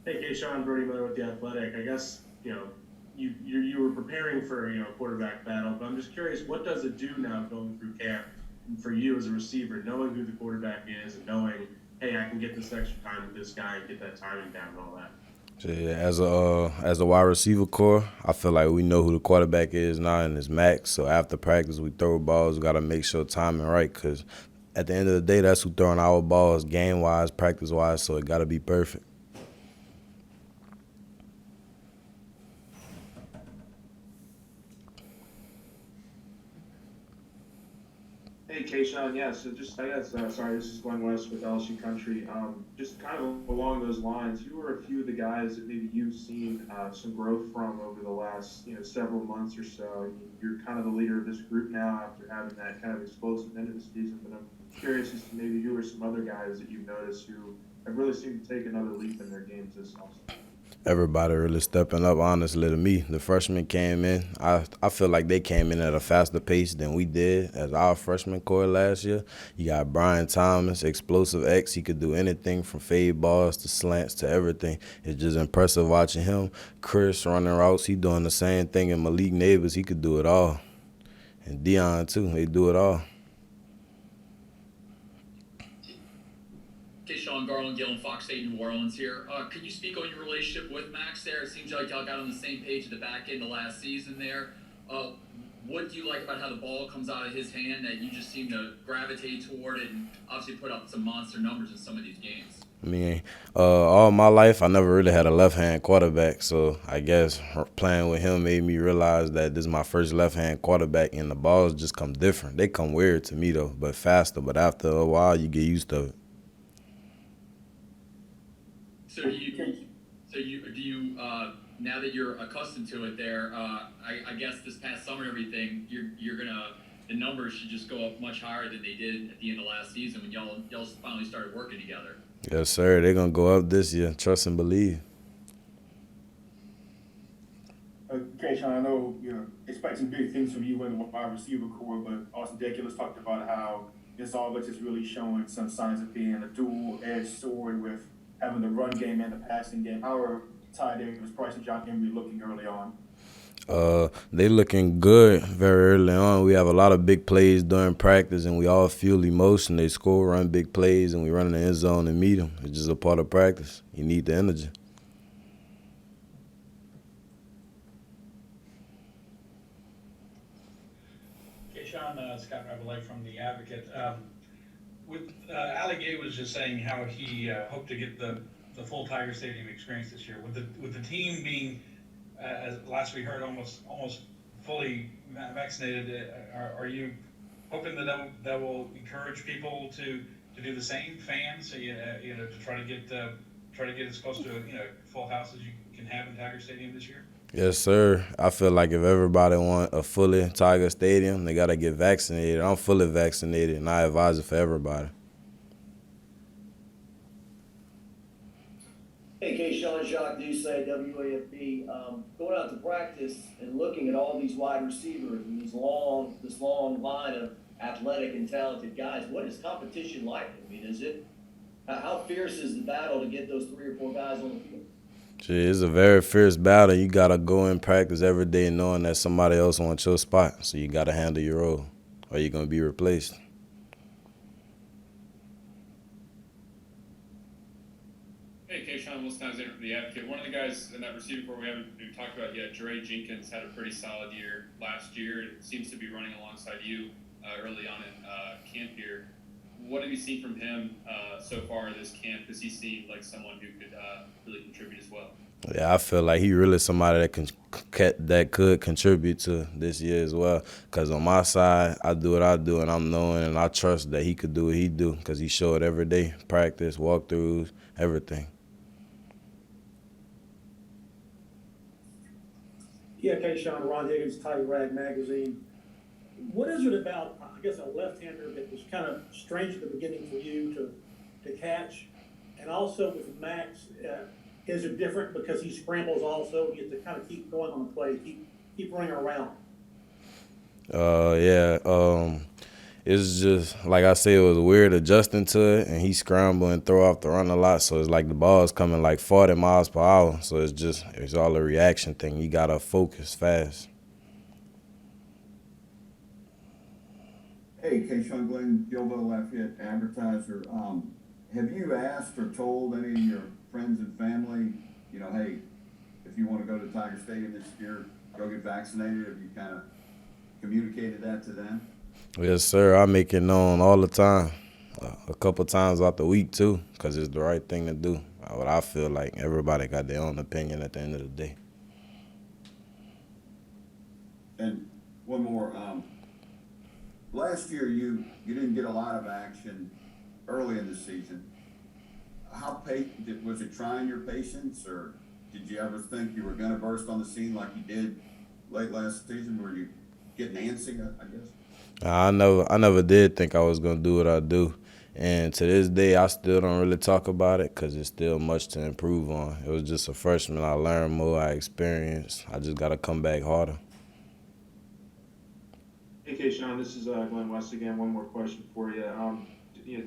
Hey, Kayshon Boutte with the Athletic. I guess you were preparing for a quarterback battle, but I'm just curious, what does it do now going through camp for you as a receiver, knowing who the quarterback is and knowing, hey, I can get this extra time with this guy and get that timing down and all that. Yeah, as a wide receiver core, I feel like we know who the quarterback is now and it's Max. So after practice, we throw balls. We gotta make sure timing right, cause at the end of the day, that's who throwing our balls, game wise, practice wise. So it gotta be perfect. Hey, Kayshon, yeah, so just, I guess, sorry, this is Glenn West with LSU Country. Just kind of along those lines, who are a few of the guys that maybe you've seen some growth from over the last, several months or so? I mean, you're kind of the leader of this group now after having that kind of explosive end of the season, but I'm curious as to maybe who are some other guys that you've noticed who have really seemed to take another leap in their games this offseason. Everybody really stepping up, honestly, to me. The freshmen came in. I feel like they came in at a faster pace than we did as our freshman core last year. You got Brian Thomas, explosive X. He could do anything from fade balls to slants to everything. It's just impressive watching him. Chris running routes, he doing the same thing. And Malik Neighbors, he could do it all. And Dion, too, they do it all. Sean Garland, Galen Fox State, New Orleans here. Could you speak on your relationship with Max there? It seems like y'all got on the same page at the back end of last season there. What do you like about how the ball comes out of his hand that you just seem to gravitate toward it and obviously put up some monster numbers in some of these games? I mean, all my life, I never really had a left-hand quarterback, so I guess playing with him made me realize that this is my first left-hand quarterback, and the balls just come different. They come weird to me, though, but faster. But after a while, you get used to it. So do you now that you're accustomed to it there, I guess this past summer and everything, you're gonna the numbers should just go up much higher than they did at the end of last season when y'all finally started working together. Yes, sir. They're going to go up this year. Trust and believe. Kayshon, I know you're expecting big things from you in the wide receiver core, but also Deculus talked about how this offense is really showing some signs of being a dual-edged sword with having the run game and the passing game. How are Ty Davis, Price, and John Henry looking early on? They looking good very early on. We have a lot of big plays during practice, and we all feel emotion. They score, run big plays, and we run in the end zone and meet them. It's just a part of practice. You need the energy. Kayshon, Scott Ravelay from The Advocate. Ali Gay was just saying how he hoped to get the full Tiger Stadium experience this year. With the team being, as last we heard, almost fully vaccinated, are you hoping that will encourage people to do the same, fans, to try to get as close to full house as you can have in Tiger Stadium this year? Yes, sir. I feel like if everybody want a fully Tiger Stadium, they got to get vaccinated. I'm fully vaccinated, and I advise it for everybody. Hey, Kayshon, Jacques Doucet, WAFB. Going out to practice and looking at all these wide receivers and this long line of athletic and talented guys, what is competition like? I mean, how fierce is the battle to get those 3 or 4 guys on the field? It's a very fierce battle. You got to go in practice every day knowing that somebody else wants your spot. So you got to handle your role or you're going to be replaced. Hey, Kayshon, Will Alexander from The Advocate. One of the guys in that receiver corps we haven't even talked about yet, Jenkins, had a pretty solid year last year. It seems to be running alongside you early on in camp here. What have you seen from him so far this camp? Does he seem like someone who could really contribute as well? Yeah, I feel like he really somebody that could contribute to this year as well. Because on my side, I do what I do, and I'm knowing and I trust that he could do what he do because he show it every day, practice, walkthroughs, everything. Yeah, Seanronron Higgins, Tiger Rag Magazine. What is it about, I guess, a left-hander that was kind of strange at the beginning for you to catch? And also with Max, is it different because he scrambles also? You have to kind of keep going on the play, keep running around. Yeah. it's just like I said, it was weird adjusting to it, and he scramble and throw off the run a lot. So it's like the ball's coming like 40 miles per hour. So it's all a reaction thing. You gotta focus fast. Hey, Kayshon, Glenn, Gilbo, Lafayette Advertiser. Have you asked or told any of your friends and family, you know, hey, if you want to go to Tiger Stadium this year, go get vaccinated? Have you kind of communicated that to them? Yes, sir. I make it known all the time, a couple times out the week too, because it's the right thing to do. What I feel like, everybody got their own opinion at the end of the day. And one more. Last year, you didn't get a lot of action early in the season. How was it trying your patience, or did you ever think you were going to burst on the scene like you did late last season? Were you getting antsy, I guess? I never did think I was gonna do what I do, and to this day, I still don't really talk about it because it's still much to improve on. It was just a freshman. I learned more. I experienced. I just gotta come back harder. Hey, Kayshon, this is Glenn West again. One more question for you.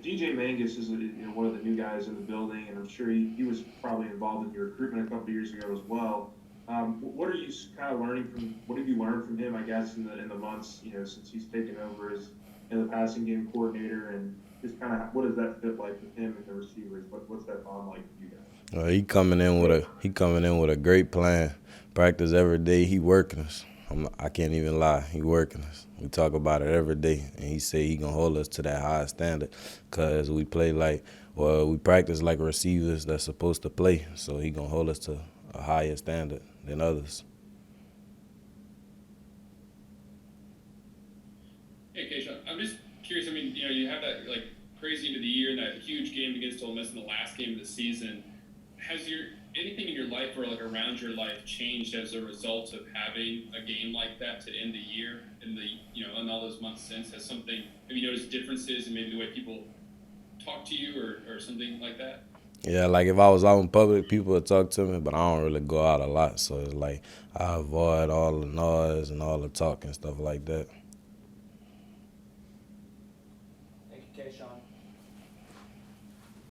DJ Mangus is one of the new guys in the building, and I'm sure he was probably involved in your recruitment a couple of years ago as well. What are you kind of learning from? What have you learned from him? I guess in the months since he's taken over as the passing game coordinator, and just kind of what does that fit like with him and the receivers? What's that bond like with you guys? He coming in with a great plan. Practice every day. He working us. I can't even lie. He working us. We talk about it every day, and he say he gonna hold us to that high standard, cause we practice like receivers that's supposed to play. So he gonna hold us to a higher standard than others. Hey, Kayshon, I'm just curious. I mean, you have that like crazy into the year and that huge game against Ole Miss in the last game of the season. Has anything in your life or like around your life changed as a result of having a game like that to end the year in in all those months since? Have you noticed differences in maybe the way people talk to you or something like that? Yeah, like if I was out in public, people would talk to me, but I don't really go out a lot. So it's like I avoid all the noise and all the talk and stuff like that.